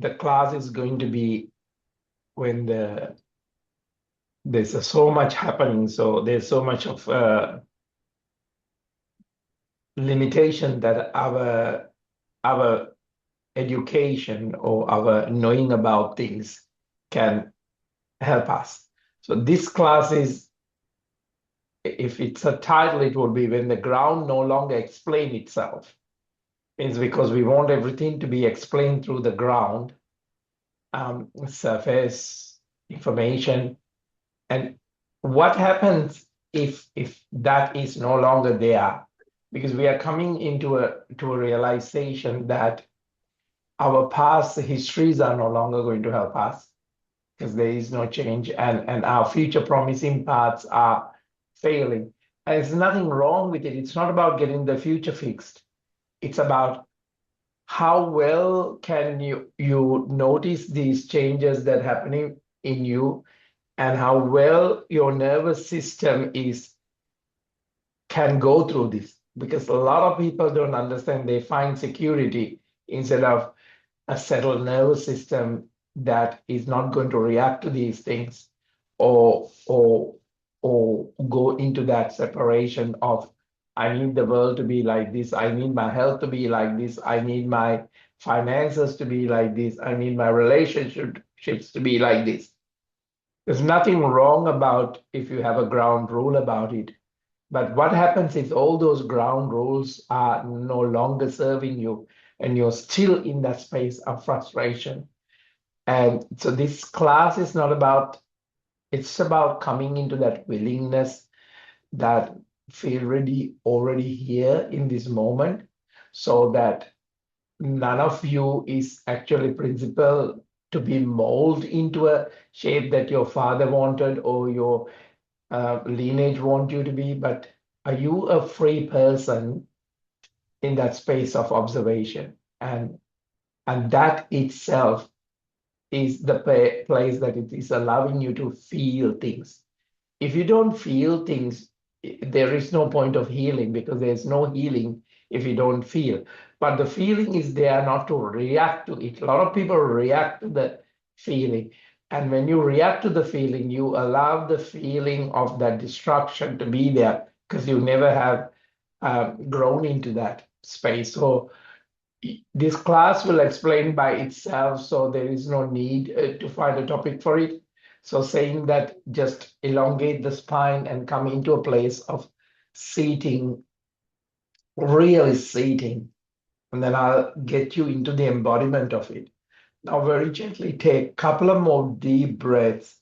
the class is going to be when there's so much happening, so there's so much of limitation that our education or our knowing about things can help us. So this class is, if it's a title, it will be when the ground no longer explains itself. It's because we want everything to be explained through the ground, surface information. And what happens if that is no longer there? Because we are coming into a realization that our past histories are no longer going to help us because there is no change, and our future promising paths are failing. And there's nothing wrong with it. It's not about getting the future fixed. It's about how well can you notice these changes that are happening in you, and how well your nervous system can go through this. Because a lot of people don't understand. They find security instead of a settled nervous system that is not going to react to these things, or go into that separation of, I need the world to be like this, I need my health to be like this, I need my finances to be like this, I need my relationships to be like this. There's nothing wrong about if you have a ground rule about it. But what happens if all those ground rules are no longer serving you and you're still in that space of frustration? And so this class is not about, it's about coming into that willingness, that feel ready already here in this moment, so that none of you is actually principle to be molded into a shape that your father wanted or your lineage want you to be, but are you a free person in that space of observation? And that itself is the place that it is allowing you to feel things. If you don't feel things, there is no point of healing, because there's no healing if you don't feel. But the feeling is there not to react to it. A lot of people react to the feeling. And when you react to the feeling, you allow the feeling of that destruction to be there, because you never have grown into that space. So this class will explain by itself, so there is no need to find a topic for it. So saying that, just elongate the spine and come into a place of seating, really seating, and then I'll get you into the embodiment of it. Now, very gently take a couple of more deep breaths,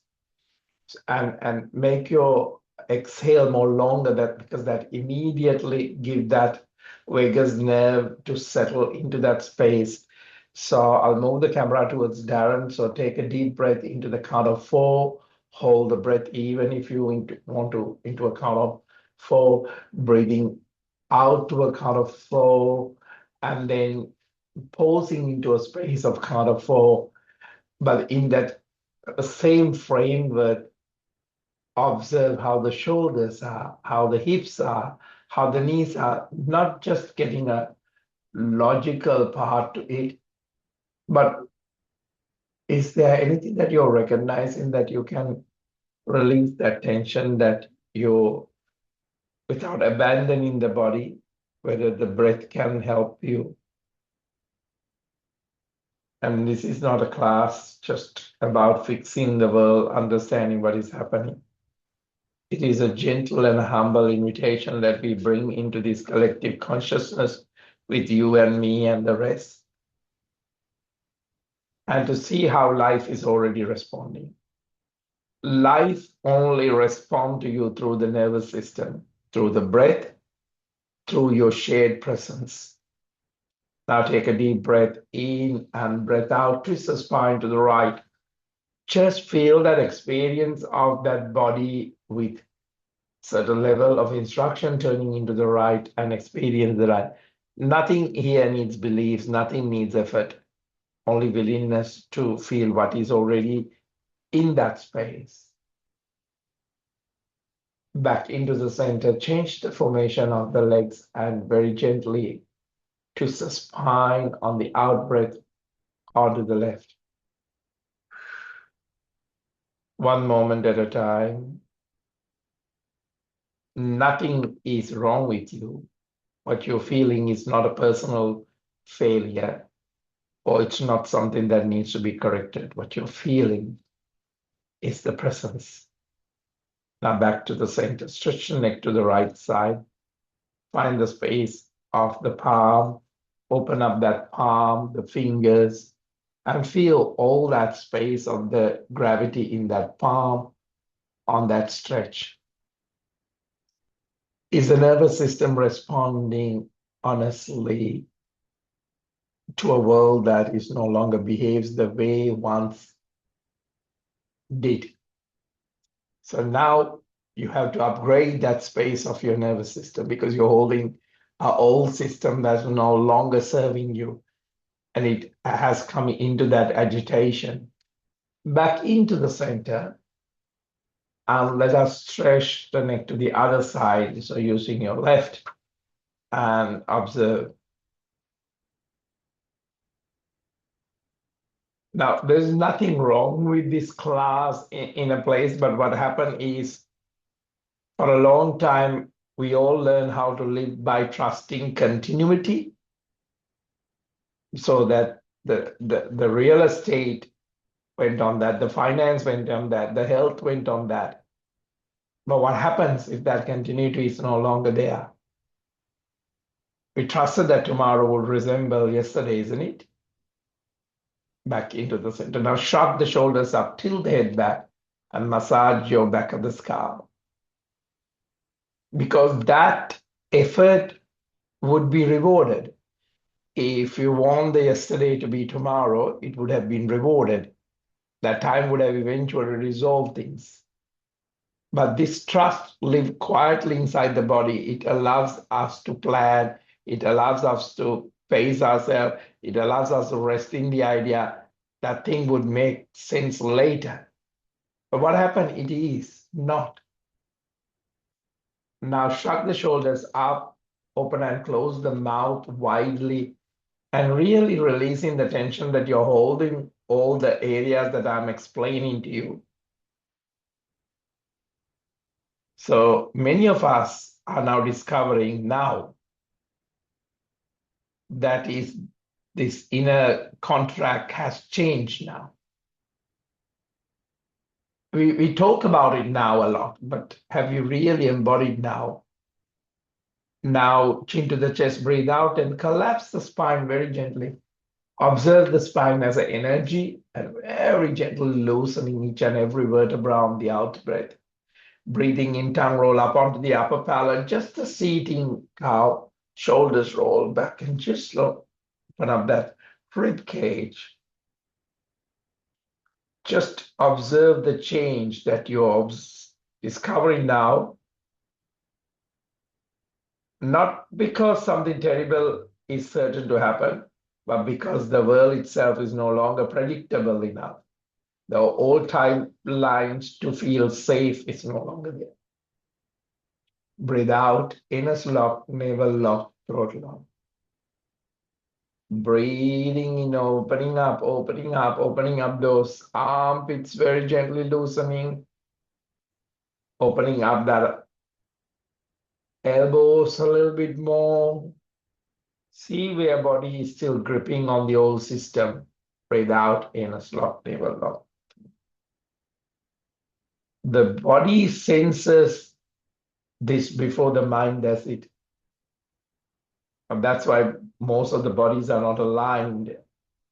and make your exhale more longer, because that immediately give that vagus nerve to settle into that space. So I'll move the camera towards Darren. So take a deep breath into the count of 4. Hold the breath, even if you want to, into a count of 4, breathing out to a count of 4, and then pausing into a space of count of 4. But in that same framework, observe how the shoulders are, how the hips are, how the knees are, not just getting a logical part to it, but is there anything that you're recognizing that you can release that tension, that you, without abandoning the body, whether the breath can help you? And this is not a class just about fixing the world, understanding what is happening. It is a gentle and humble invitation that we bring into this collective consciousness with you and me and the rest, and to see how life is already responding. Life only responds to you through the nervous system, through the breath, through your shared presence. Now take a deep breath in and breath out. Twist the spine to the right. Just feel that experience of that body with certain level of instruction turning into the right, and experience the right. Nothing here needs beliefs, nothing needs effort, only willingness to feel what is already in that space. Back into the center, change the formation of the legs, and very gently twist the spine on the out breath. or to the left. One moment at a time. Nothing is wrong with you. What you're feeling is not a personal failure, or it's not something that needs to be corrected. What you're feeling is the presence. Now back to the center. Stretch the neck to the right side. Find the space of the palm. Open up that palm, the fingers, and feel all that space of the gravity in that palm on that stretch. Is the nervous system responding honestly to a world that is no longer behaves the way once did? So now you have to upgrade that space of your nervous system because you're holding an old system that's no longer serving you, and it has come into that agitation. Back into the center, and let us stretch the neck to the other side. So using your left, and observe. Now, there's nothing wrong with this class in a place, but what happened is for a long time, we all learn how to live by trusting continuity, so that the real estate went on that, the finance went on that, the health went on that. But what happens if that continuity is no longer there? We trusted that tomorrow would resemble yesterday, isn't it? Back into the center. Now shrug the shoulders up, tilt the head back, and massage your back of the skull. Because that effort would be rewarded. If you want the yesterday to be tomorrow, it would have been rewarded. That time would have eventually resolved things. But this trust lives quietly inside the body. It allows us to plan. It allows us to pace ourselves. It allows us to rest in the idea that thing would make sense later. But what happened? It is not. Now shrug the shoulders up, open and close the mouth widely, and really releasing the tension that you're holding all the areas that I'm explaining to you. So many of us are now discovering now that is this inner contract has changed now. We talk about it now a lot, but have you really embodied now? Now, chin to the chest, breathe out and collapse the spine very gently. Observe the spine as an energy and very gently loosening each and every vertebra on the out breath. Breathing in, tongue roll up onto the upper palate, just the seating cow, shoulders roll back and just open up that rib cage. Just observe the change that you're discovering now, not because something terrible is certain to happen, but because the world itself is no longer predictable enough. The old timelines to feel safe is no longer there. Breathe out, inner lock, navel lock, throat lock. Breathing in, opening up, opening up those armpits very gently loosening, opening up that elbows a little bit more. See where body is still gripping on the old system. Breathe out, inner lock, navel lock. The body senses this before the mind does it. And that's why most of the bodies are not aligned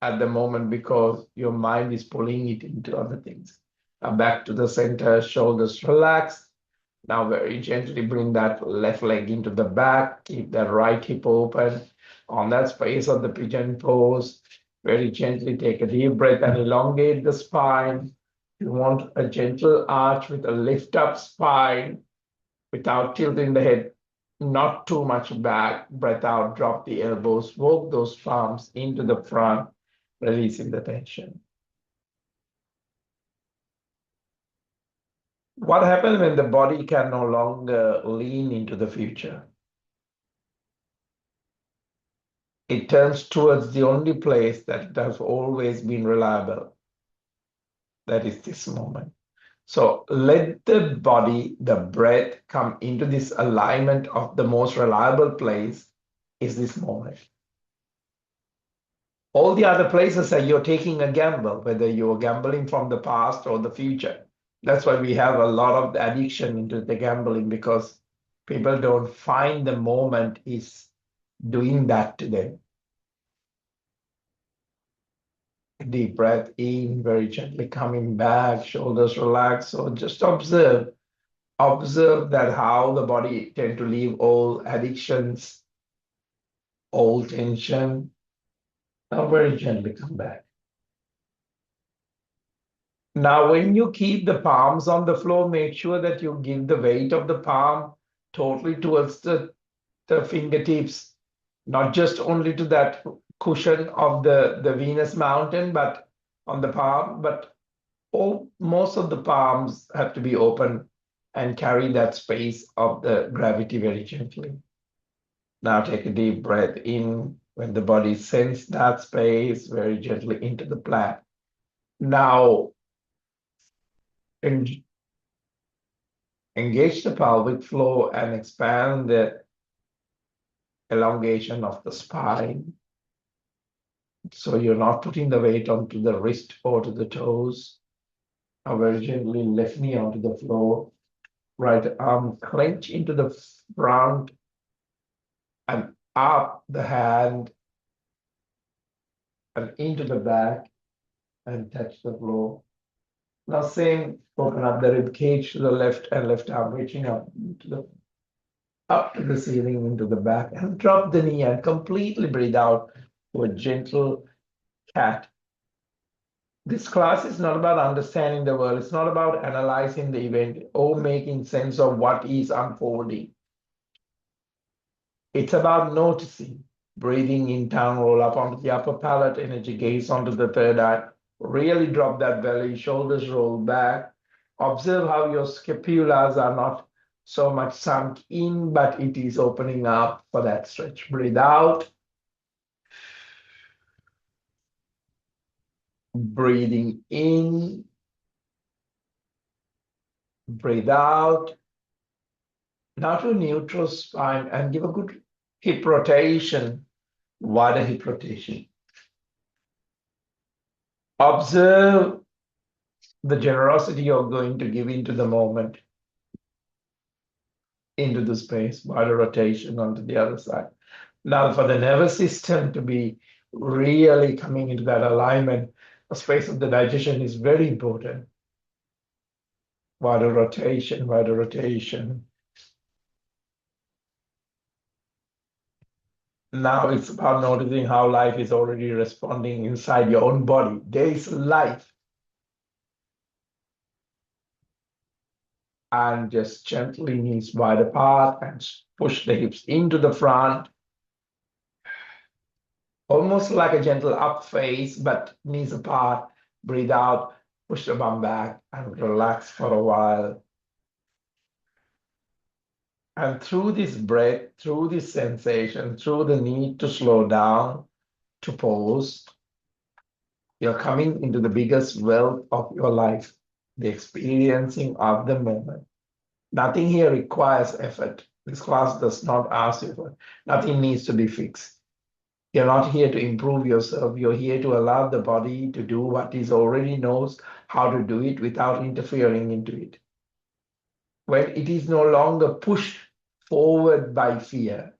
at the moment, because your mind is pulling it into other things. Now back to the center, shoulders relaxed. Now very gently bring that left leg into the back, keep that right hip open. On that space of the pigeon pose, very gently take a deep breath and elongate the spine. You want a gentle arch with a lift up spine without tilting the head, not too much back. Breath out, drop the elbows, walk those palms into the front, releasing the tension. What happens when the body can no longer lean into the future? it turns towards the only place that has always been reliable. That is this moment. So let the body, the breath, come into this alignment of the most reliable place is this moment. All the other places are you're taking a gamble, whether you're gambling from the past or the future. That's why we have a lot of the addiction into the gambling, because people don't find the moment is doing that to them. Deep breath in, very gently coming back, shoulders relaxed. So just observe that how the body tend to leave all addictions, all tension. Now very gently come back. Now, when you keep the palms on the floor, make sure that you give the weight of the palm totally towards the fingertips, not just only to that cushion of the Venus mountain, but on the palm, but most of the palms have to be open and carry that space of the gravity very gently. Now take a deep breath in. When the body sends that space very gently into the plant. Now engage the pelvic floor and expand the elongation of the spine. So you're not putting the weight onto the wrist or to the toes. Now very gently left knee onto the floor. Right arm clench into the front and up the hand and into the back and touch the floor. Now same, open up the rib cage to the left and left arm reaching up to the ceiling into the back and drop the knee and completely breathe out to a gentle cat. This class is not about understanding the world. It's not about analyzing the event or making sense of what is unfolding. It's about noticing, breathing in, down, roll up onto the upper palate, energy gaze onto the third eye. Really drop that belly, shoulders roll back. Observe how your scapulas are not so much sunk in, but it is opening up for that stretch. Breathe out. Breathing in. Breathe out. Now to neutral spine and give a good hip rotation, wider hip rotation. Observe the generosity you're going to give into the moment, into the space, wider rotation onto the other side. Now for the nervous system to be really coming into that alignment, the space of the digestion is very important. Wider rotation, wider rotation. Now it's about noticing how life is already responding inside your own body. There is life. And just gently knees wide apart and push the hips into the front. Almost like a gentle up face, but knees apart. Breathe out, push the bum back and relax for a while. And through this breath, through this sensation, through the need to slow down, to pause, you're coming into the biggest wealth of your life, the experiencing of the moment. Nothing here requires effort. This class does not ask you for it. Nothing needs to be fixed. You're not here to improve yourself. You're here to allow the body to do what it already knows how to do it without interfering into it. When it is no longer pushed forward by fear,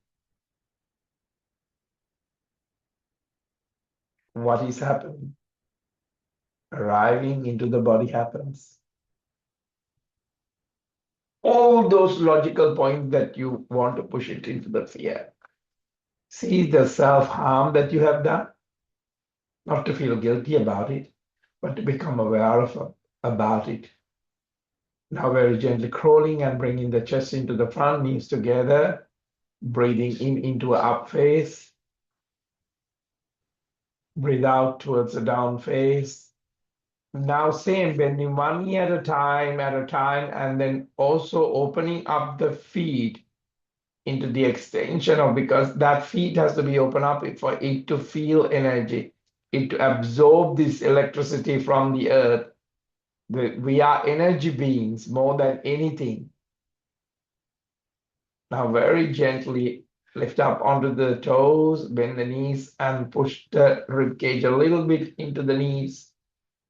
what is happening? Arriving into the body happens. All those logical points that you want to push it into the fear. See the self-harm that you have done, not to feel guilty about it, but to become aware about it. Now very gently crawling and bringing the chest into the front, knees together, breathing in into an up face. Breathe out towards the down face. Now same, bending one knee at a time, and then also opening up the feet into the extension of, because that feet has to be open up for it to feel energy, it to absorb this electricity from the earth. We are energy beings more than anything. Now very gently lift up onto the toes, bend the knees and push the rib cage a little bit into the knees,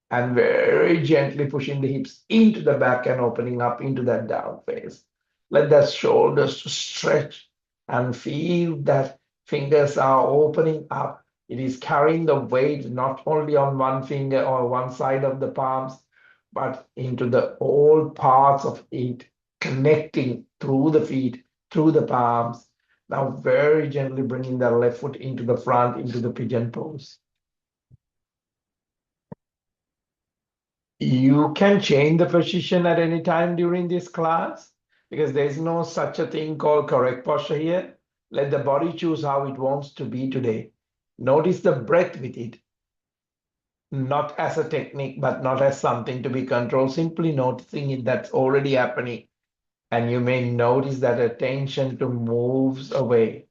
and very gently pushing the hips into the back and opening up into that down face. Let the shoulders stretch and feel that fingers are opening up. It is carrying the weight not only on one finger or one side of the palms, but into the all parts of it, connecting through the feet, through the palms. Now very gently bringing the left foot into the front, into the pigeon pose. You can change the position at any time during this class, because there is no such a thing called correct posture here. Let the body choose how it wants to be today. Notice the breath with it, not as a technique, but not as something to be controlled, simply noticing it that's already happening. And you may notice that attention to moves away.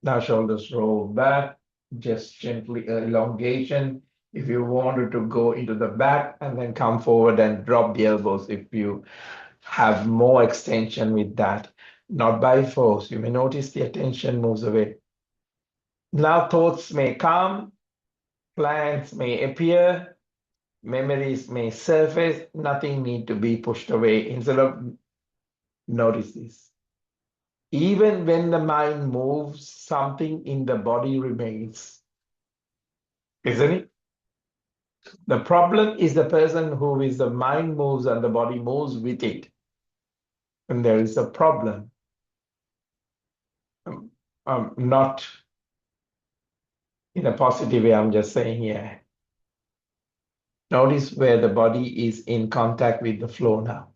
Now shoulders roll back, just gently elongation. If you wanted to go into the back and then come forward and drop the elbows, if you have more extension with that, not by force. You may notice the attention moves away. Now thoughts may come, plans may appear, memories may surface, nothing need to be pushed away. Instead of notice this. Even when the mind moves, something in the body remains, isn't it? The problem is the person who is the mind moves and the body moves with it. And there is a problem. Not in a positive way, I'm just saying here. Notice where the body is in contact with the flow now.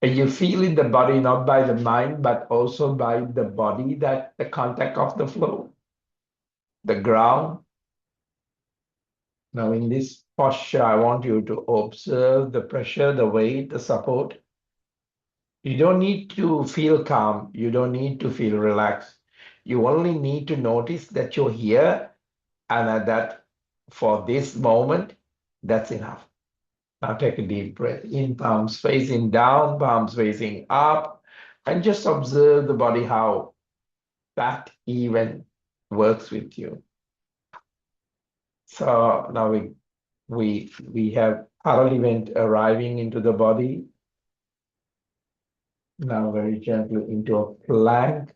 And you feel in the body, not by the mind, but also by the body, that the contact of the flow, the ground. Now in this posture, I want you to observe the pressure, the weight, the support. You don't need to feel calm. You don't need to feel relaxed. You only need to notice that you're here, and that for this moment, that's enough. Now take a deep breath in, palms facing down, palms facing up, and just observe the body, how that even works with you. So now we have parallel event arriving into the body. Now very gently into a plank.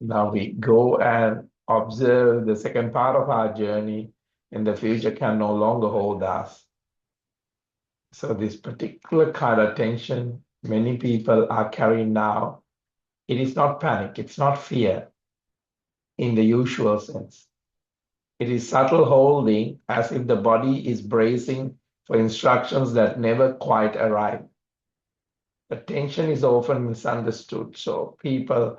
Now we go and observe the second part of our journey, and the future can no longer hold us. So this particular kind of tension many people are carrying now, it is not panic, it's not fear in the usual sense. It is subtle holding, as if the body is bracing for instructions that never quite arrive. The tension is often misunderstood. So people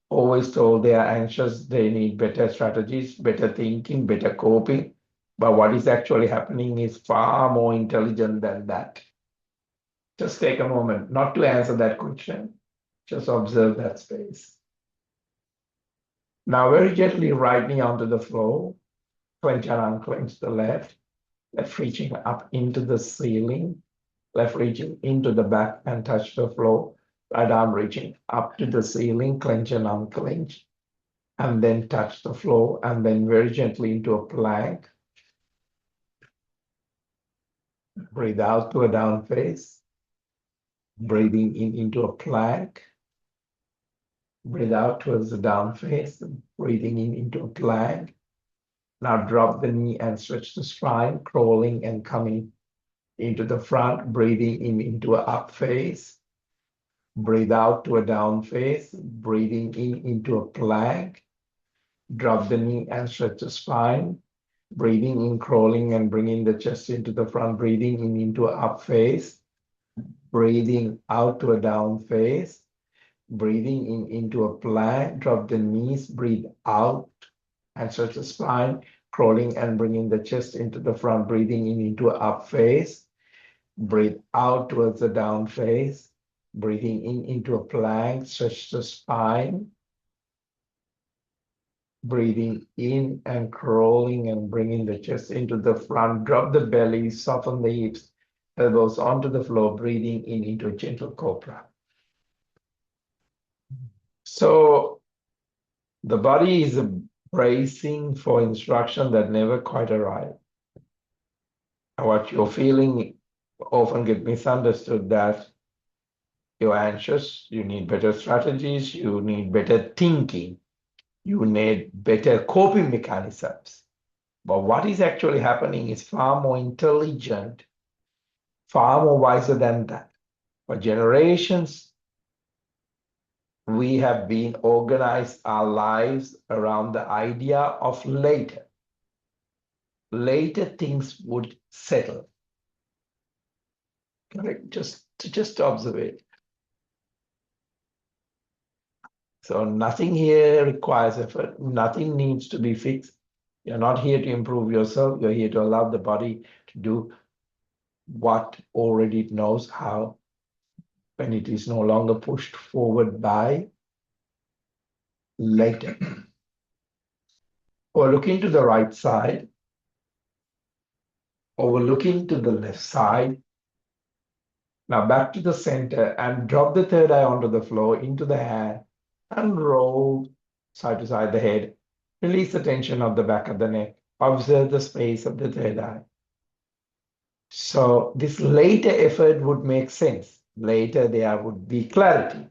always told they are anxious, they need better strategies, better thinking, better coping. But what is actually happening is far more intelligent than that. Just take a moment, not to answer that question, just observe that space. Now very gently right knee onto the floor, clench and unclench the left reaching up into the ceiling, left reaching into the back and touch the floor, right arm reaching up to the ceiling, clench and unclench, and then touch the floor, and then very gently into a plank. Breathe out to a down face, breathing in into a plank. Breathe out towards the down face, breathing in into a plank. Now drop the knee and stretch the spine, crawling and coming into the front, breathing in into an up face. Breathe out to a down face, breathing in into a plank. Drop the knee and stretch the spine. Breathing in, crawling and bringing the chest into the front, breathing in into an up face. Breathing out to a down face. Breathing in into a plank, drop the knees, breathe out and stretch the spine, crawling and bringing the chest into the front, breathing in into an up face. Breathe out towards the down face. Breathing in into a plank, stretch the spine. Breathing in and crawling and bringing the chest into the front. Drop the belly, soften the hips, elbows onto the floor. Breathing in into a gentle cobra. So the body is bracing for instruction that never quite arrive. What you're feeling often get misunderstood, that you're anxious, you need better strategies, you need better thinking, you need better coping mechanisms. But what is actually happening is far more intelligent, far more wiser than that. For generations, we have been organized our lives around the idea of later. Later things would settle. Correct? Just observe it. So nothing here requires effort. Nothing needs to be fixed. You're not here to improve yourself. You're here to allow the body to do what already it knows how, when it is no longer pushed forward by later. Or looking to the right side, or looking to the left side. Now back to the center and drop the third eye onto the floor, into the hand, and roll side to side the head. Release the tension of the back of the neck. Observe the space of the third eye. So this later effort would make sense. Later there would be clarity.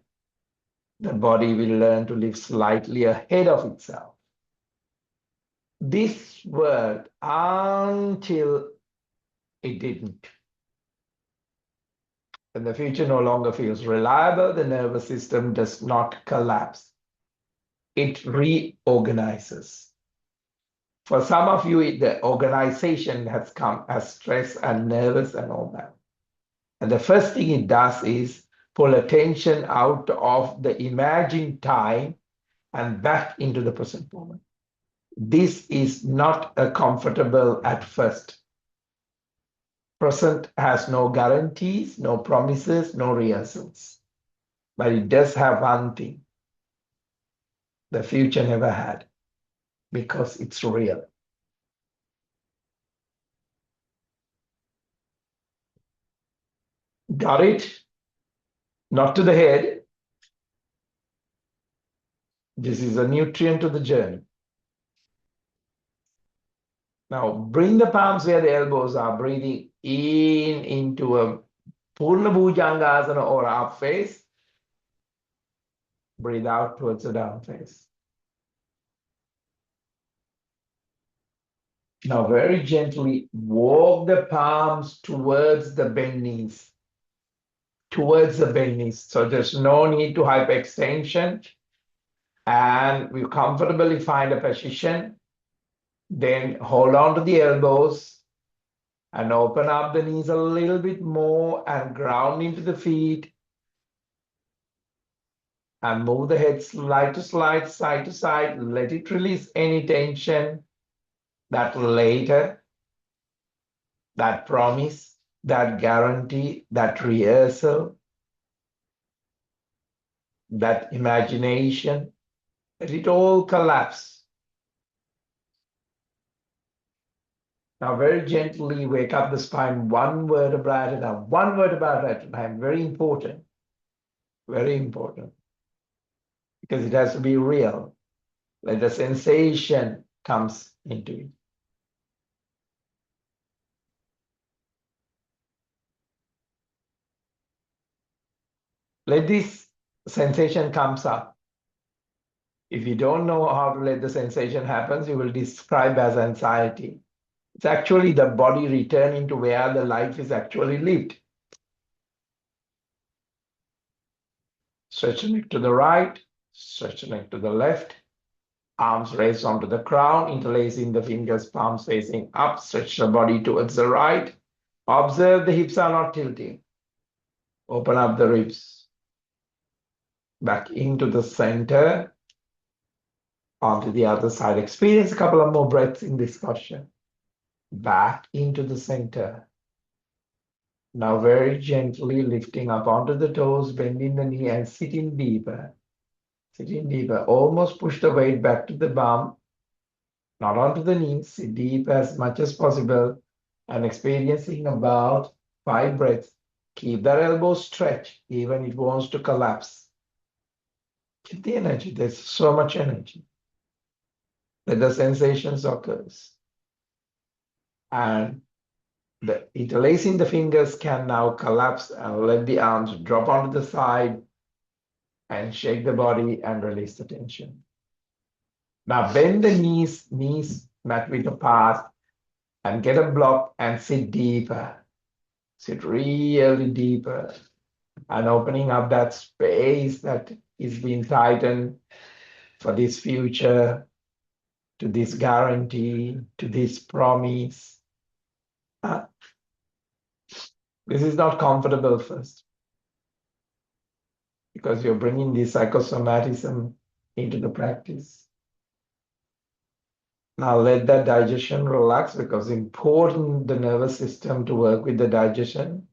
The body will learn to live slightly ahead of itself. This worked until it didn't. When the future no longer feels reliable, the nervous system does not collapse. It reorganizes. For some of you, the organization has come as stress and nervous and all that. And the first thing it does is pull attention out of the imagined time and back into the present moment. This is not comfortable at first. Present has no guarantees, no promises, no rehearsals. But it does have one thing the future never had, because it's real. Got it? Not to the head. This is a nutrient to the journey. Now bring the palms where the elbows are, breathing in into a Purna Bhujangasana or up face. Breathe out towards the down face. Now very gently walk the palms towards the bent knees. Towards the bent knees. So there's no need to hyperextension. And we comfortably find a position. Then hold on to the elbows and open up the knees a little bit more and ground into the feet. And move the head slide to slide, side to side. Let it release any tension. That later, that promise, that guarantee, that rehearsal, that imagination, let it all collapse. Now very gently wake up the spine, one vertebra at a time, one vertebra at a time. Very important, because it has to be real. Let the sensation comes into it. Let this sensation comes up. If you don't know how to let the sensation happen, you will describe as anxiety. It's actually the body returning to where the life is actually lived. Stretch the neck to the right, stretch the neck to the left. Arms raised onto the crown, interlacing the fingers, palms facing up. Stretch the body towards the right. Observe the hips are not tilting. Open up the ribs. Back into the center. Onto the other side. Experience a couple of more breaths in this posture. Back into the center. Now very gently lifting up onto the toes, bending the knee and sitting deeper. Sitting deeper. Almost push the weight back to the bum, not onto the knees. Sit deep as much as possible and experiencing about 5 breaths. Keep that elbow stretched, even it wants to collapse. Keep the energy. There's so much energy. Let the sensations occur. And the interlacing the fingers can now collapse and let the arms drop onto the side and shake the body and release the tension. Now bend the knees mat width apart and get a block and sit deeper. Sit really deeper and opening up that space that is being tightened for this future, to this guarantee, to this promise. This is not comfortable first because you're bringing this psychosomatism into the practice. Now let that digestion relax because it's important the nervous system to work with the digestion.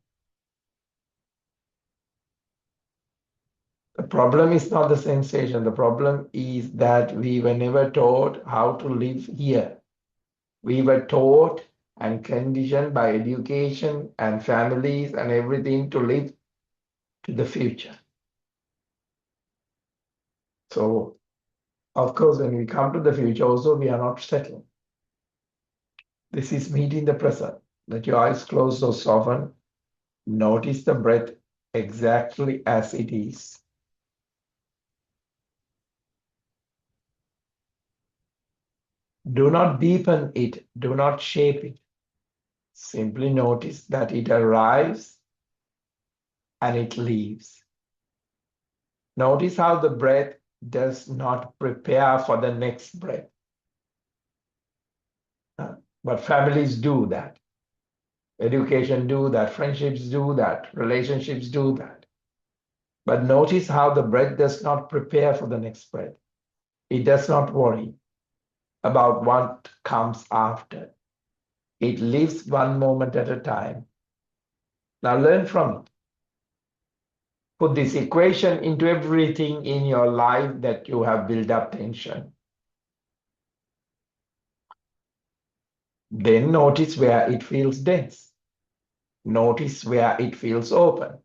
The problem is not the sensation. The problem is that we were never taught how to live here. We were taught and conditioned by education and families and everything to live to the future. So, of course, when we come to the future, also we are not settled. This is meeting the present. Let your eyes close or soften. Notice the breath exactly as it is. Do not deepen it. Do not shape it. Simply notice that it arrives and it leaves. Notice how the breath does not prepare for the next breath. But families do that. Education do that. Friendships do that. Relationships do that. But notice how the breath does not prepare for the next breath. It does not worry about what comes after. It lives one moment at a time. Now learn from it. Put this equation into everything in your life that you have built up tension. Then notice where it feels dense. Notice where it feels open.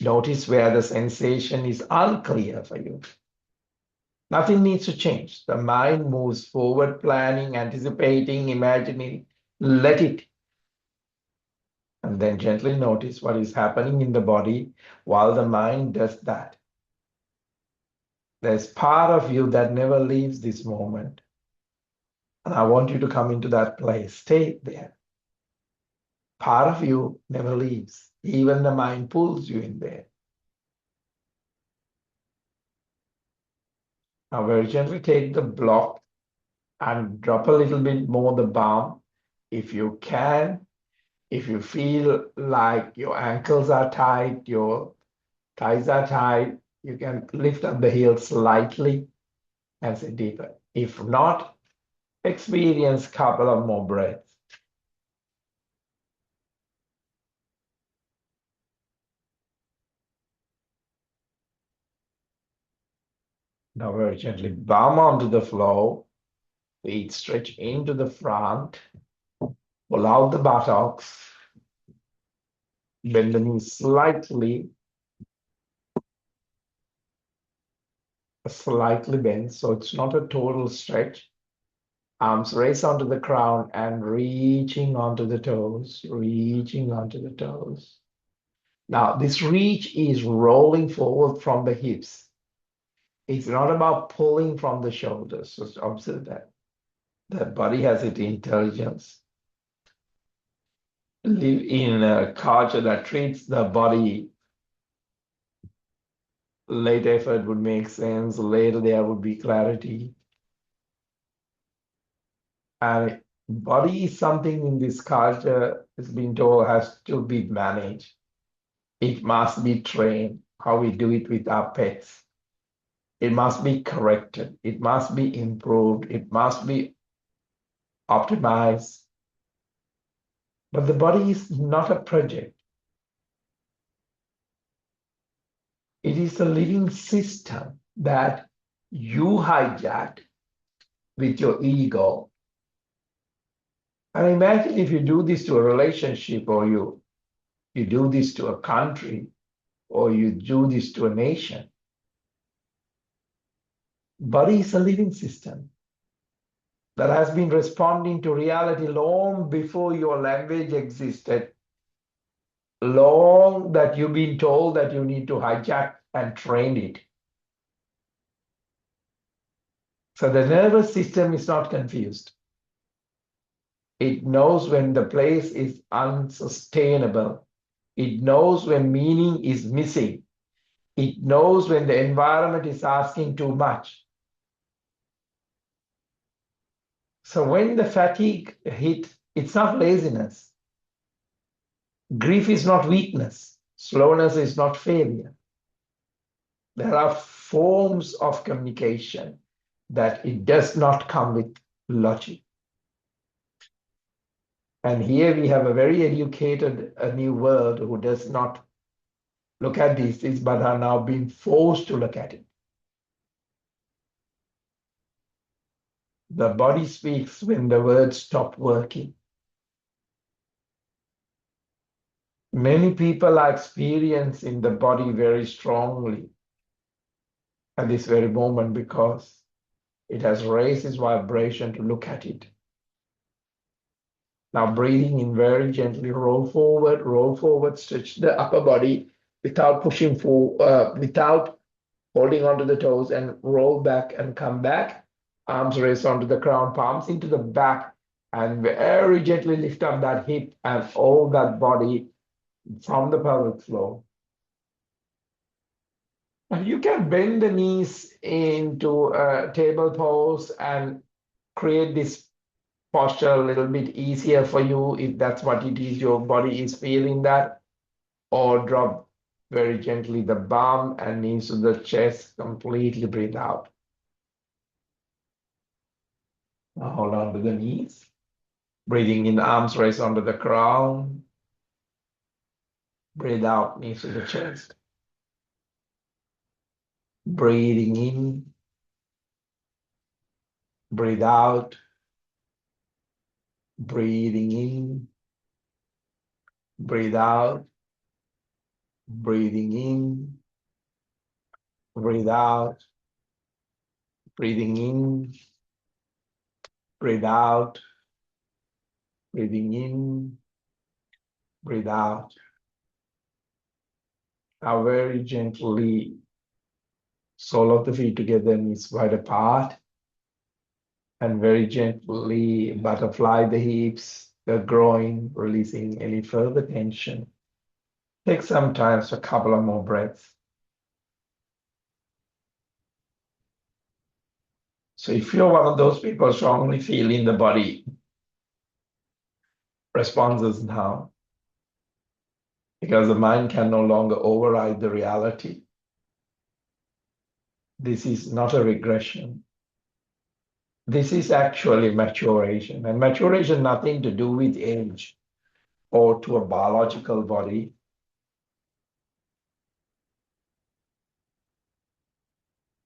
Notice where the sensation is unclear for you. Nothing needs to change. The mind moves forward, planning, anticipating, imagining. Let it. And then gently notice what is happening in the body while the mind does that. There's part of you that never leaves this moment. And I want you to come into that place. Stay there. Part of you never leaves. Even the mind pulls you in there. Now very gently take the block and drop a little bit more the palm. If you can, if you feel like your ankles are tight, your thighs are tight, you can lift up the heels slightly and sit deeper. If not, experience a couple of more breaths. Now very gently bum onto the floor, feet stretch into the front, pull out the buttocks, bend the knees slightly bent, so it's not a total stretch. Arms raise onto the crown and reaching onto the toes, reaching onto the toes. Now, this reach is rolling forward from the hips. It's not about pulling from the shoulders. Just observe that. The body has its intelligence. Live in a culture that treats the body. Late effort would make sense. Later there would be clarity. And body is something in this culture has been told has to be managed. It must be trained, how we do it with our pets. It must be corrected. It must be improved. It must be optimized. But the body is not a project. It is a living system that you hijack with your ego. And imagine if you do this to a relationship, or you do this to a country, or you do this to a nation. Body is a living system that has been responding to reality long before your language existed, long that you've been told that you need to hijack and train it. So the nervous system is not confused. It knows when the place is unsustainable. It knows when meaning is missing. It knows when the environment is asking too much. So when the fatigue hits, it's not laziness. Grief is not weakness. Slowness is not failure. There are forms of communication that it does not come with logic. And here we have a very educated a new world who does not look at these things, but are now being forced to look at it. The body speaks when the words stop working. Many people are experiencing the body very strongly at this very moment because it has raised its vibration to look at it. Now breathing in very gently, roll forward, stretch the upper body without pushing forward, without holding onto the toes, and roll back and come back. Arms raised onto the ground, palms into the back, and very gently lift up that hip and hold that body from the pelvic floor. And you can bend the knees into a table pose and create this posture a little bit easier for you if that's what it is your body is feeling that, or drop very gently the bum and knees to the chest, completely breathe out. Now hold on to the knees, breathing in, arms raised onto the ground, breathe out, knees to the chest, breathing in, breathe out, breathing in, breathe out, breathing in, breathe out, breathing in, breathe out, breathing in, breathe out. Now very gently, sole of the feet together, knees wide apart, and very gently butterfly the hips, the groin, releasing any further tension. Take some time for a couple of more breaths. So if you're one of those people strongly feeling the body responses now, because the mind can no longer override the reality, this is not a regression. This is actually maturation. And maturation nothing to do with age or to a biological body.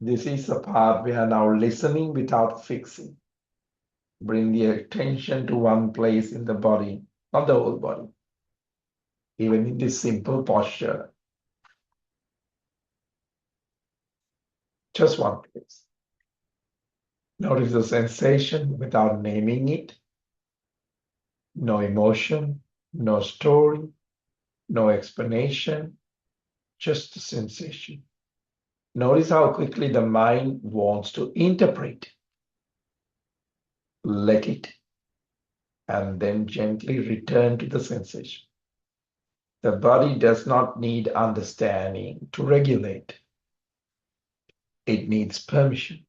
This is the part we are now listening without fixing. Bring the attention to one place in the body, not the whole body. Even in this simple posture, just one place. Notice the sensation without naming it. No emotion, no story, no explanation, just the sensation. Notice how quickly the mind wants to interpret. Let it, and then gently return to the sensation. The body does not need understanding to regulate. It needs permission.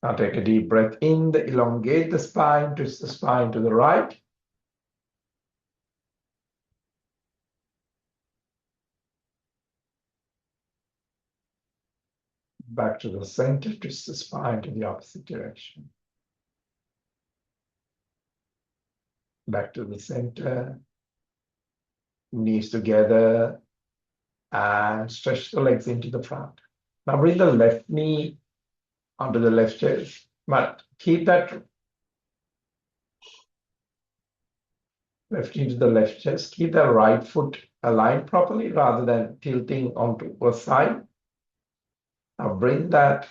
Now take a deep breath in, elongate the spine, twist the spine to the right. Back to the center, twist the spine to the opposite direction. Back to the center, knees together, and stretch the legs into the front. Now bring the left knee onto the left chest, but keep that left knee to the left chest. Keep the right foot aligned properly rather than tilting onto one side. Now bring that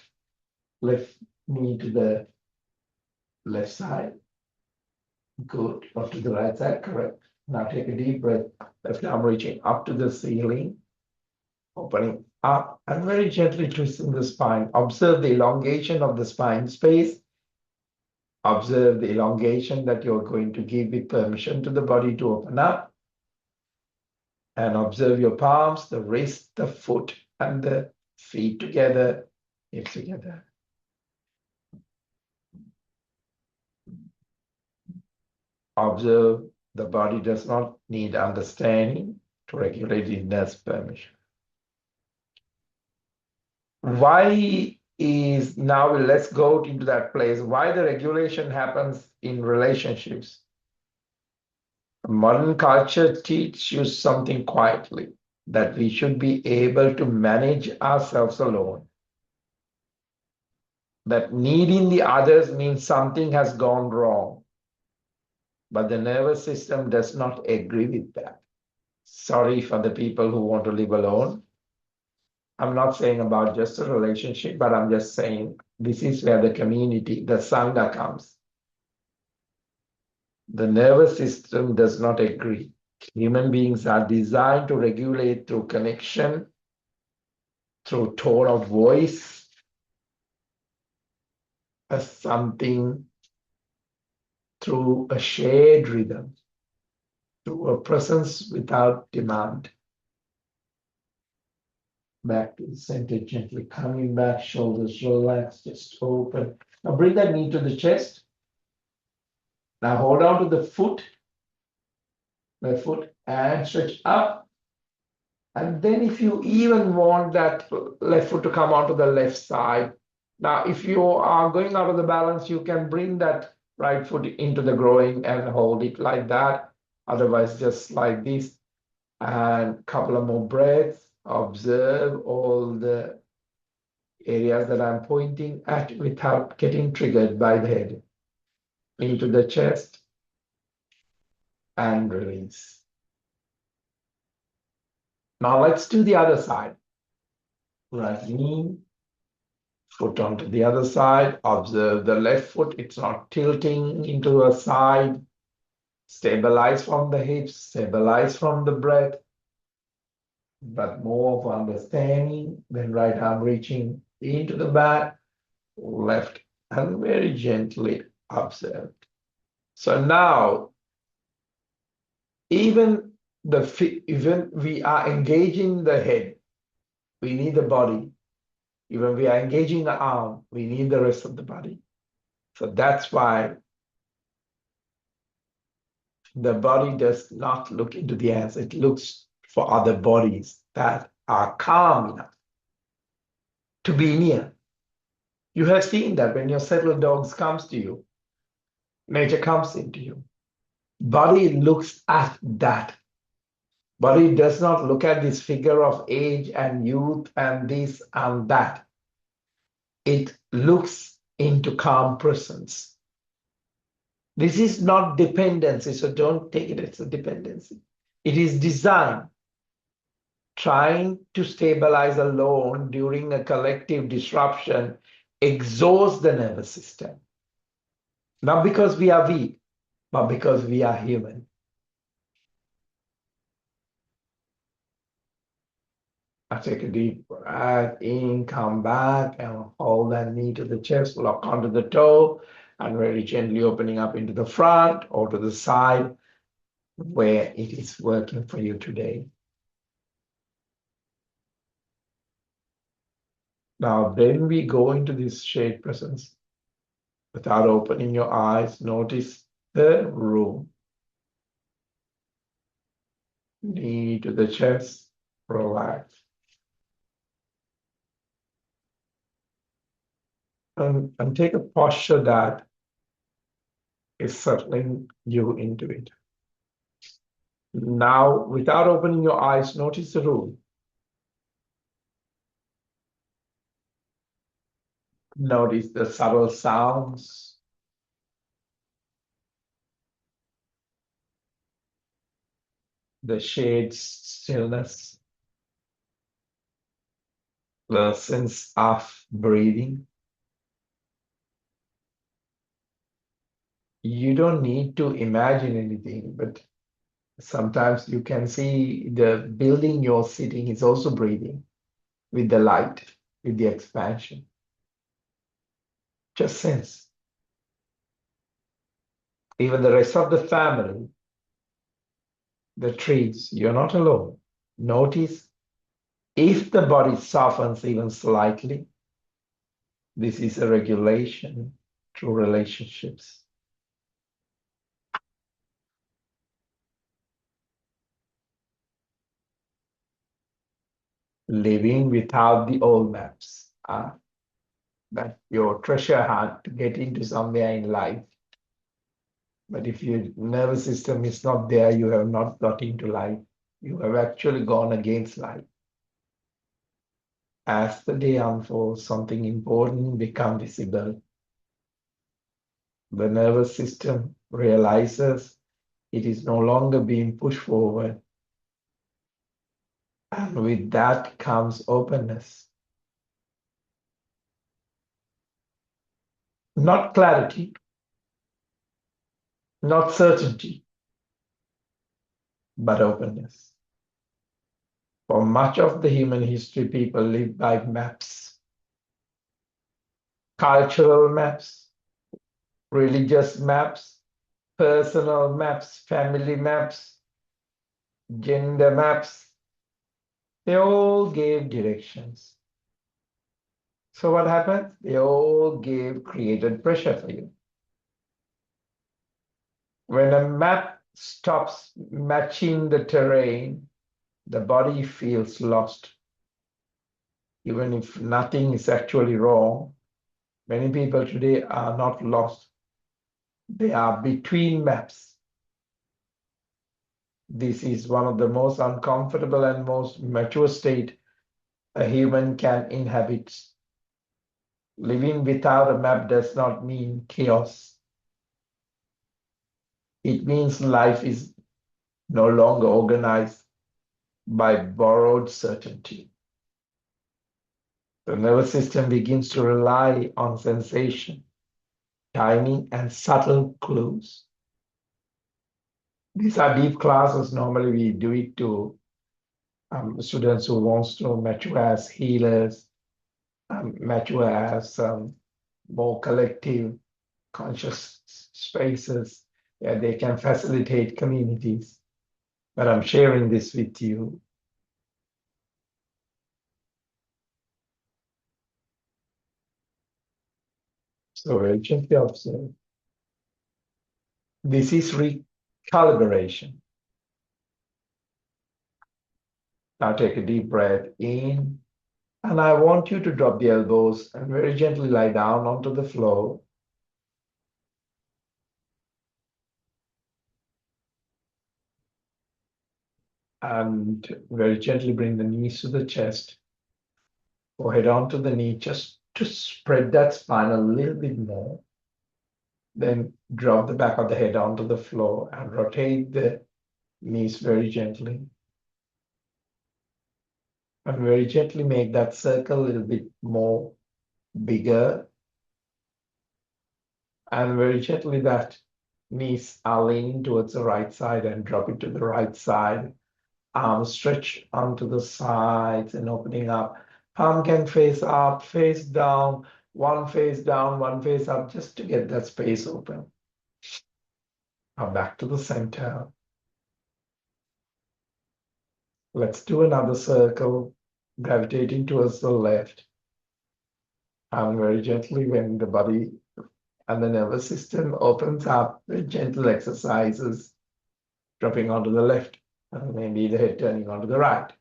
left knee to the left side. Good. Or to the right side, correct. Now take a deep breath. Left arm reaching up to the ceiling, opening up and very gently twisting the spine. Observe the elongation of the spine space. Observe the elongation that you're going to give with permission to the body to open up. And observe your palms, the wrist, the foot, and the feet together, hips together. Observe the body does not need understanding to regulate it as permission. Why is now, let's go into that place, why the regulation happens in relationships. Modern culture teaches you something quietly, that we should be able to manage ourselves alone. That needing the others means something has gone wrong. But the nervous system does not agree with that. Sorry for the people who want to live alone. I'm not saying about just a relationship, but I'm just saying this is where the community, the Sangha comes. The nervous system does not agree. Human beings are designed to regulate through connection, through tone of voice, as something, through a shared rhythm, through a presence without demand. Back to the center, gently coming back, shoulders relaxed, just open. Now bring that knee to the chest. Now hold on to the foot, left foot, and stretch up. And then if you even want that left foot to come onto the left side. Now, if you are going out of the balance, you can bring that right foot into the groin and hold it like that. Otherwise, just like this. And a couple of more breaths. Observe all the areas that I'm pointing at without getting triggered by the head. Into the chest and release. Now let's do the other side. Right knee, foot onto the other side. Observe the left foot. It's not tilting into a side. Stabilize from the hips, stabilize from the breath. But more of understanding, then right arm reaching into the back, left, and very gently observe. So now, even we are engaging the head, we need the body. Even we are engaging the arm, we need the rest of the body. So that's why the body does not look into the hands. It looks for other bodies that are calm enough to be near. You have seen that when your settled dogs comes to you, nature comes into you. Body looks at that. Body does not look at this figure of age and youth and this and that. It looks into calm presence. This is not dependency, so don't take it as a dependency. It is design. Trying to stabilize alone during a collective disruption exhausts the nervous system. Not because we are weak, but because we are human. I take a deep breath in, come back, and hold that knee to the chest, lock onto the toe, and very gently opening up into the front or to the side where it is working for you today. Now, then we go into this shade presence. Without opening your eyes, notice the room. Knee to the chest, relax. And take a posture that is settling you into it. Now, without opening your eyes, notice the room. Notice the subtle sounds, the shade stillness, the sense of breathing. You don't need to imagine anything, but sometimes you can see the building you're sitting is also breathing with the light, with the expansion. Just sense. Even the rest of the family, the trees, you're not alone. Notice if the body softens even slightly, this is a regulation through relationships. Living without the old maps that your treasure hunt to get into somewhere in life. But if your nervous system is not there, you have not got into life. You have actually gone against life. As the day unfolds, something important becomes visible. The nervous system realizes it is no longer being pushed forward. And with that comes openness. Not clarity, not certainty, but openness. For much of the human history, people live by maps, cultural maps, religious maps, personal maps, family maps, gender maps. They all gave directions. So what happened? They all created pressure for you. When a map stops matching the terrain, the body feels lost. Even if nothing is actually wrong, many people today are not lost. They are between maps. This is one of the most uncomfortable and most mature state a human can inhabit. Living without a map does not mean chaos. It means life is no longer organized by borrowed certainty. The nervous system begins to rely on sensation, timing, and subtle clues. These are deep classes. Normally, we do it to students who wants to mature as healers, mature as more collective conscious spaces where they can facilitate communities. But I'm sharing this with you. So very gently observe. This is recalibration. Now take a deep breath in, and I want you to drop the elbows and very gently lie down onto the floor. And very gently bring the knees to the chest, forehead onto the knee, just to spread that spine a little bit more. Then drop the back of the head onto the floor and rotate the knees very gently. And very gently make that circle a little bit more bigger. And very gently that knees are leaning towards the right side and drop it to the right side. Arms stretch onto the sides and opening up. Palm can face up, face down, one face up, just to get that space open. Now back to the center. Let's do another circle, gravitating towards the left. And very gently, when the body and the nervous system opens up, very gentle exercises, dropping onto the left, and maybe the head turning onto the right.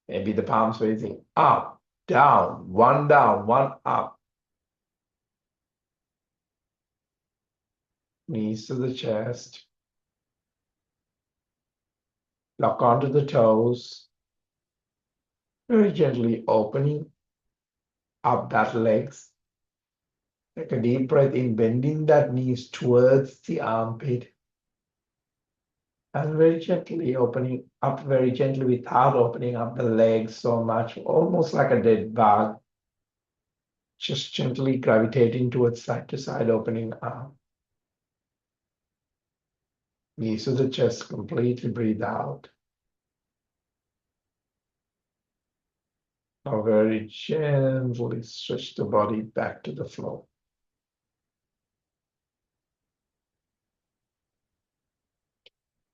Maybe the palms facing up, down, one up. Knees to the chest. Lock onto the toes. Very gently opening up that legs. Take a deep breath in, bending that knees towards the armpit. And very gently opening up, very gently without opening up the legs so much, almost like a dead bug. Just gently gravitating towards side to side, opening up. Knees to the chest, completely breathe out. Now very gently stretch the body back to the floor.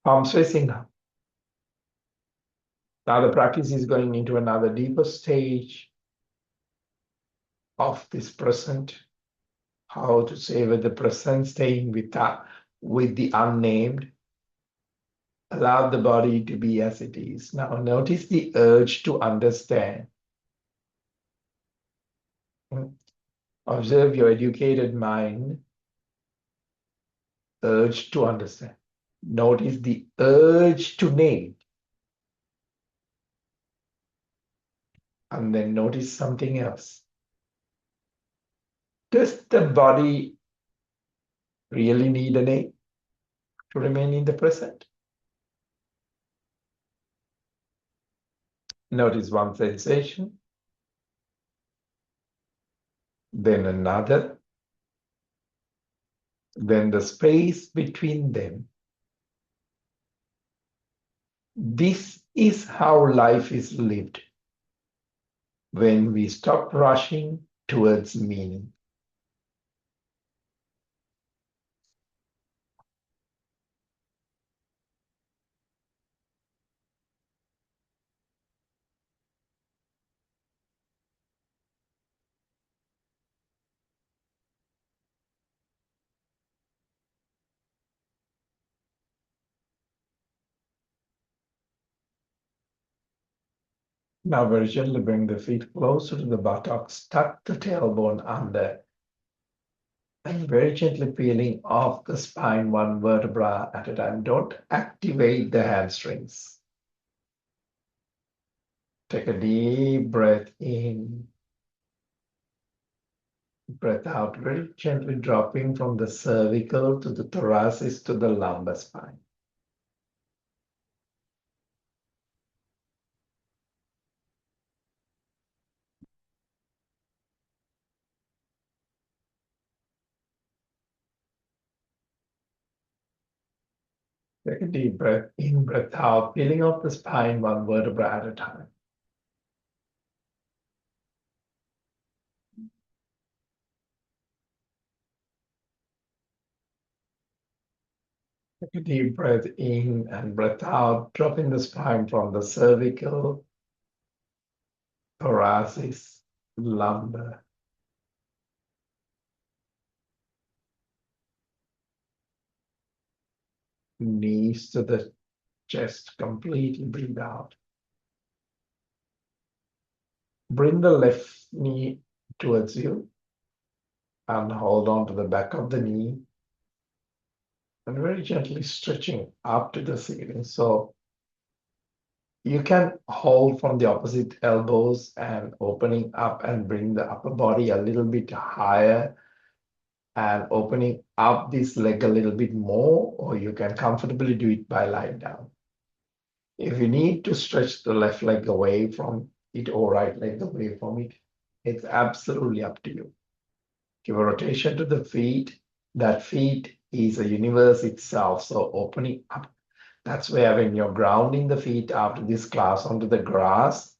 Palms facing up. Now the practice is going into another deeper stage of this present. How to savor the present, staying with the unnamed. Allow the body to be as it is. Now notice the urge to understand. Observe your educated mind, urge to understand. Notice the urge to name. And then notice something else. Does the body really need a name to remain in the present? Notice one sensation, then another, then the space between them. This is how life is lived when we stop rushing towards meaning. Now very gently bring the feet closer to the buttocks, tuck the tailbone under, and very gently peeling off the spine one vertebra at a time. Don't activate the hamstrings. Take a deep breath in, breath out, very gently dropping from the cervical to the thoracic to the lumbar spine. Take a deep breath in, breath out, peeling off the spine one vertebra at a time. Take a deep breath in and breath out, dropping the spine from the cervical, thoracic, lumbar. Knees to the chest, completely breathe out. Bring the left knee towards you and hold on to the back of the knee and very gently stretching up to the ceiling. So you can hold from the opposite elbows and opening up and bring the upper body a little bit higher and opening up this leg a little bit more, or you can comfortably do it by lying down. If you need to stretch the left leg away from it or right leg away from it, it's absolutely up to you. Give a rotation to the feet. That feet is a universe itself. So opening up. That's where when you're grounding the feet after this class onto the grass,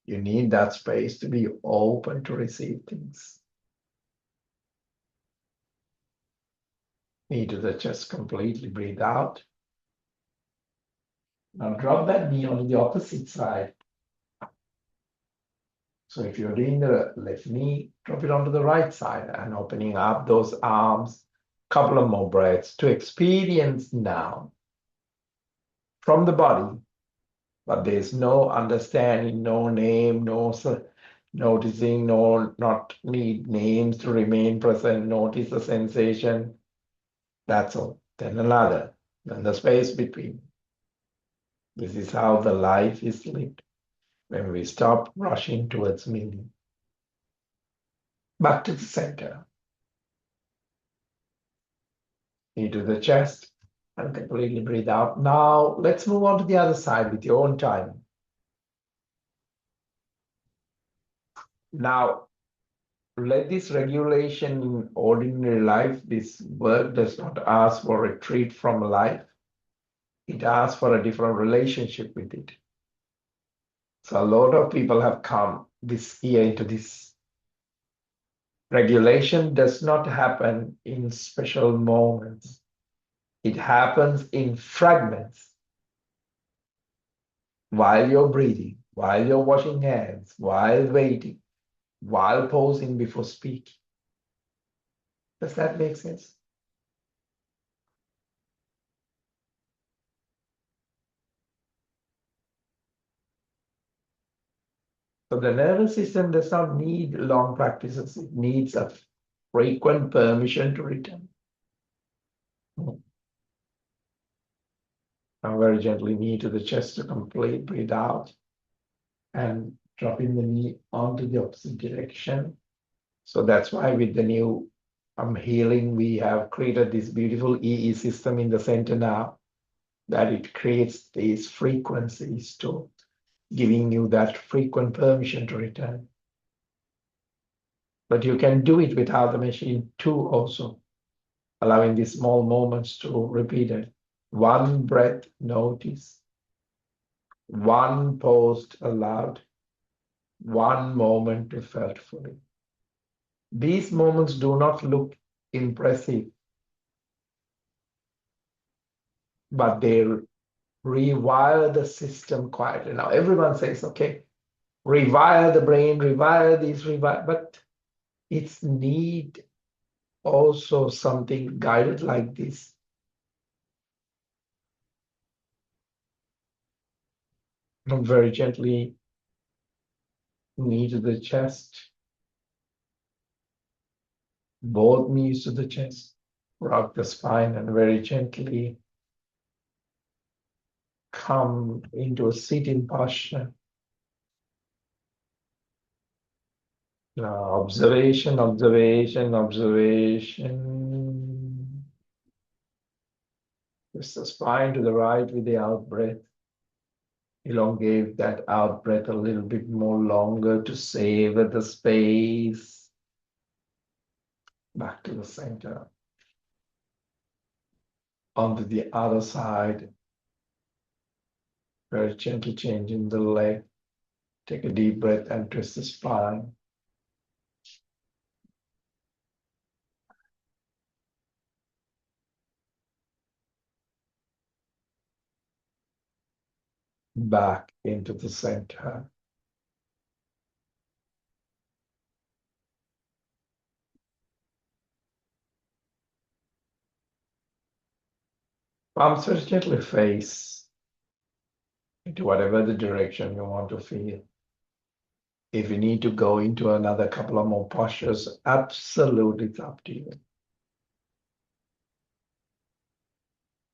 you need that space to be open to receive things. Knee to the chest, completely breathe out. Now drop that knee on the opposite side. So if you're doing the left knee, drop it onto the right side and opening up those arms. Couple of more breaths to experience now from the body, but there's no understanding, no name, no noticing, no not need names to remain present. Notice the sensation. That's all. Then another. Then the space between. This is how the life is lived when we stop rushing towards meaning. Back to the center. into the chest and completely breathe out. Now let's move on to the other side with your own time. Now, let this regulation in ordinary life, this work does not ask for retreat from life. It asks for a different relationship with it. So a lot of people have come this year into this. Regulation does not happen in special moments. It happens in fragments. While you're breathing, while you're washing hands, while waiting, while posing before speaking. Does that make sense? So the nervous system does not need long practices. It needs a frequent permission to return. Now very gently knee to the chest to complete, breathe out, and dropping the knee onto the opposite direction. So that's why with the new healing, we have created this beautiful EE system in the center now, that it creates these frequencies to giving you that frequent permission to return. But you can do it without the machine too also, allowing these small moments to repeat it. One breath notice, one pause aloud, one moment to felt fully. These moments do not look impressive, but they rewire the system quietly. Now everyone says, okay, rewire the brain, rewire this, rewire, but it's need also something guided like this. Very gently, knee to the chest, both knees to the chest, rock the spine, and very gently come into a sitting posture. Now, observation, observation, observation. Twist the spine to the right with the out breath. Elongate that out breath a little bit more longer to savor the space. Back to the center. Onto the other side. Very gently changing the leg. Take a deep breath and twist the spine. Back into the center. Palms very gently face into whatever the direction you want to feel. If you need to go into another couple of more postures, absolutely it's up to you.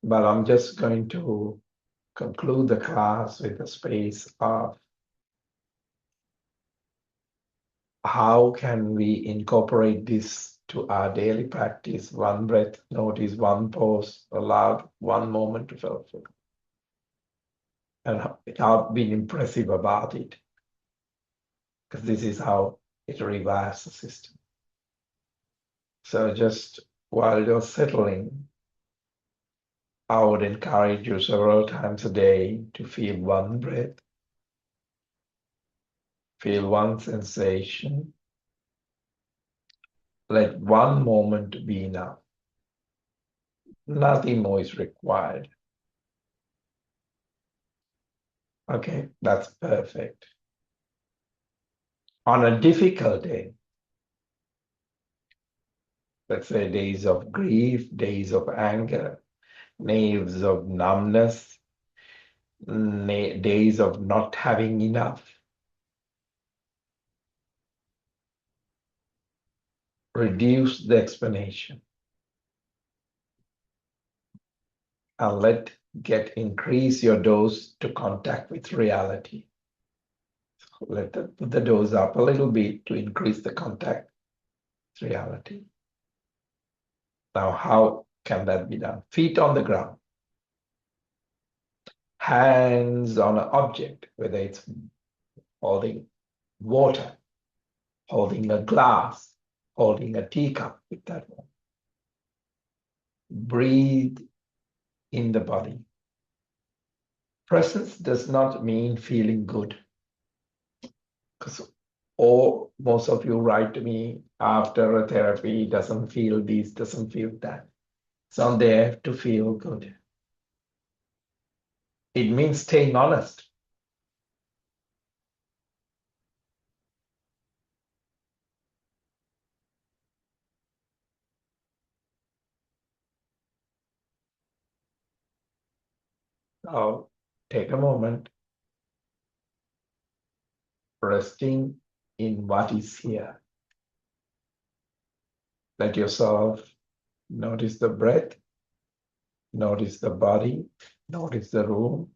But I'm just going to conclude the class with a space of how can we incorporate this to our daily practice. One breath, notice one pause, allow one moment to feel free. And without being impressive about it. Because this is how it rewires the system. So just while you're settling, I would encourage you several times a day to feel one breath, feel one sensation. Let one moment be enough. Nothing more is required. Okay, that's perfect. On a difficult day, let's say days of grief, days of anger, days of numbness, days of not having enough, reduce the explanation and increase your dose to contact with reality. So put the dose up a little bit to increase the contact with reality. Now, how can that be done? Feet on the ground, hands on an object, whether it's holding water, holding a glass, holding a teacup with that one. Breathe in the body. Presence does not mean feeling good. Because most of you write to me after a therapy, doesn't feel this, doesn't feel that. It's not there to feel good. It means staying honest. Now, take a moment, resting in what is here. Let yourself notice the breath, notice the body, notice the room.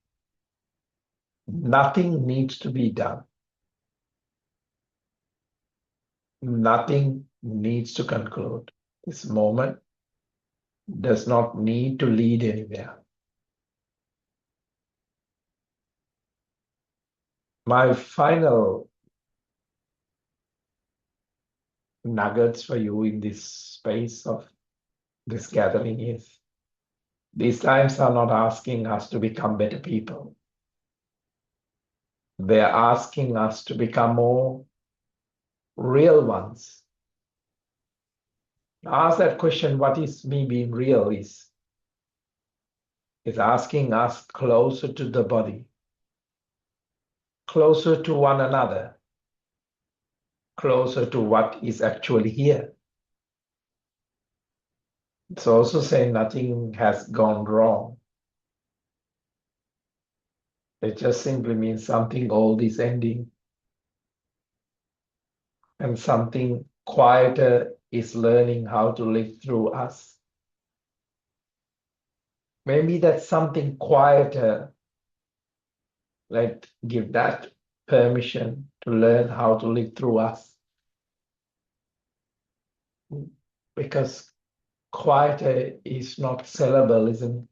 Nothing needs to be done. Nothing needs to conclude. This moment does not need to lead anywhere. My final nuggets for you in this space of this gathering is these times are not asking us to become better people. They're asking us to become more real ones. Ask that question, what is me being real is asking us closer to the body, closer to one another, closer to what is actually here. It's also saying nothing has gone wrong. It just simply means something old is ending and something quieter is learning how to live through us. Maybe that's something quieter. Let's give that permission to learn how to live through us. Because quieter is not sellable, isn't it?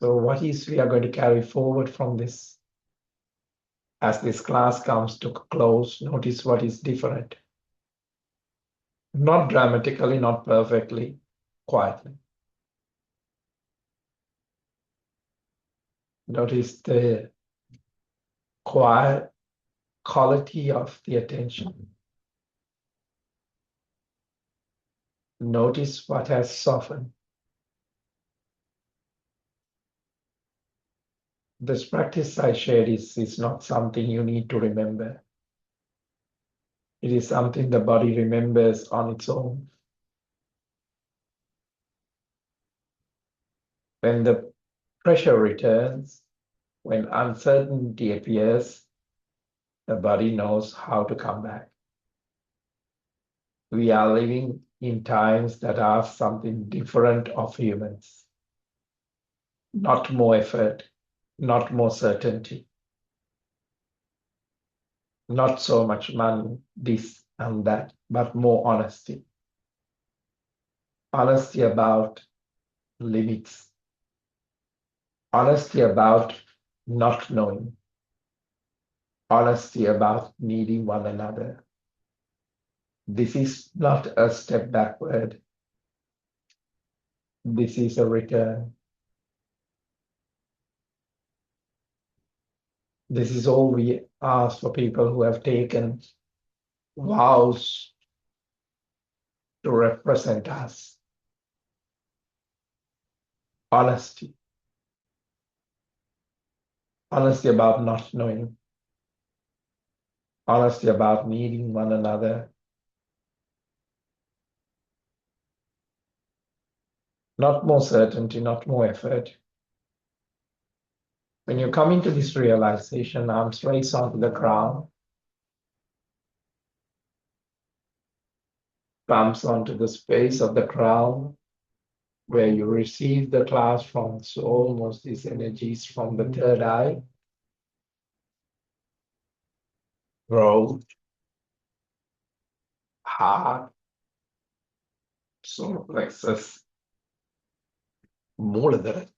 So what is we are going to carry forward from this? As this class comes to a close, notice what is different. Not dramatically, not perfectly, quietly. Notice the quiet quality of the attention. Notice what has softened. This practice I shared is not something you need to remember. It is something the body remembers on its own. When the pressure returns, when uncertainty appears, the body knows how to come back. We are living in times that ask something different of humans. Not more effort, not more certainty, not so much money, this and that, but more honesty. Honesty about limits. Honesty about not knowing. Honesty about needing one another. This is not a step backward. This is a return. This is all we ask for people who have taken vows to represent us. Honesty. Honesty about not knowing. Honesty about needing one another. Not more certainty, not more effort. When you come into this realization, arms raised onto the ground, palms onto the space of the crown, where you receive the class from, so almost these energies from the third eye. Growth, heart, solar plexus, Mooladhara,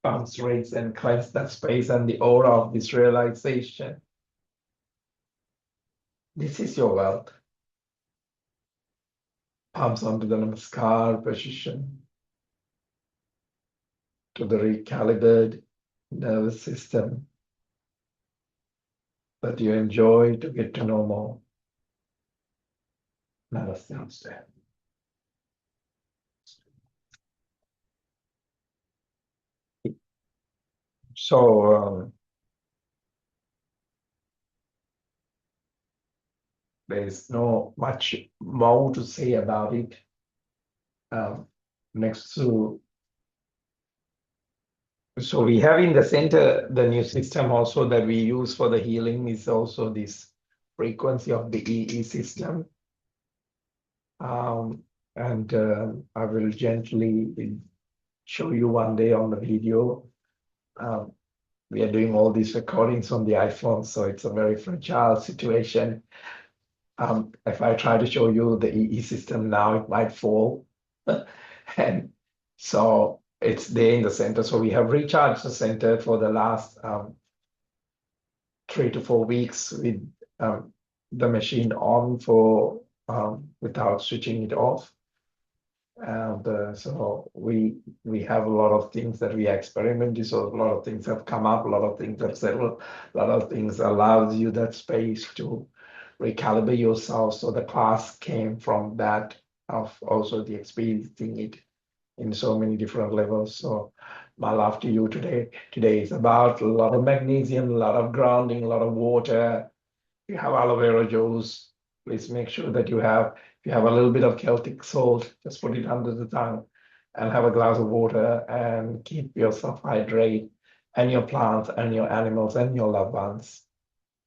palms raise and cleanse that space and the aura of this realization. This is your wealth. Palms onto the Namaskar position, to the recalibrated nervous system that you enjoy to get to know more. Namaste. So there is no much more to say about it. Next to, so we have in the center the new system also that we use for the healing is also this frequency of the EE system. And I will gently show you one day on the video. We are doing all these recordings on the iPhone, so it's a very fragile situation. If I try to show you the EE system now, it might fall. And so it's there in the center. So we have recharged the center for the last 3 to 4 weeks with the machine on for without switching it off. And so we have a lot of things that we experimented. So a lot of things have come up, a lot of things have settled, a lot of things allows you that space to recalibrate yourself. So the class came from that, of also the experiencing it in so many different levels. So my love to you today is about a lot of magnesium, a lot of grounding, a lot of water. If you have aloe vera juice, please make sure that if you have a little bit of Celtic salt, just put it under the tongue and have a glass of water and keep yourself hydrated, and your plants and your animals and your loved ones.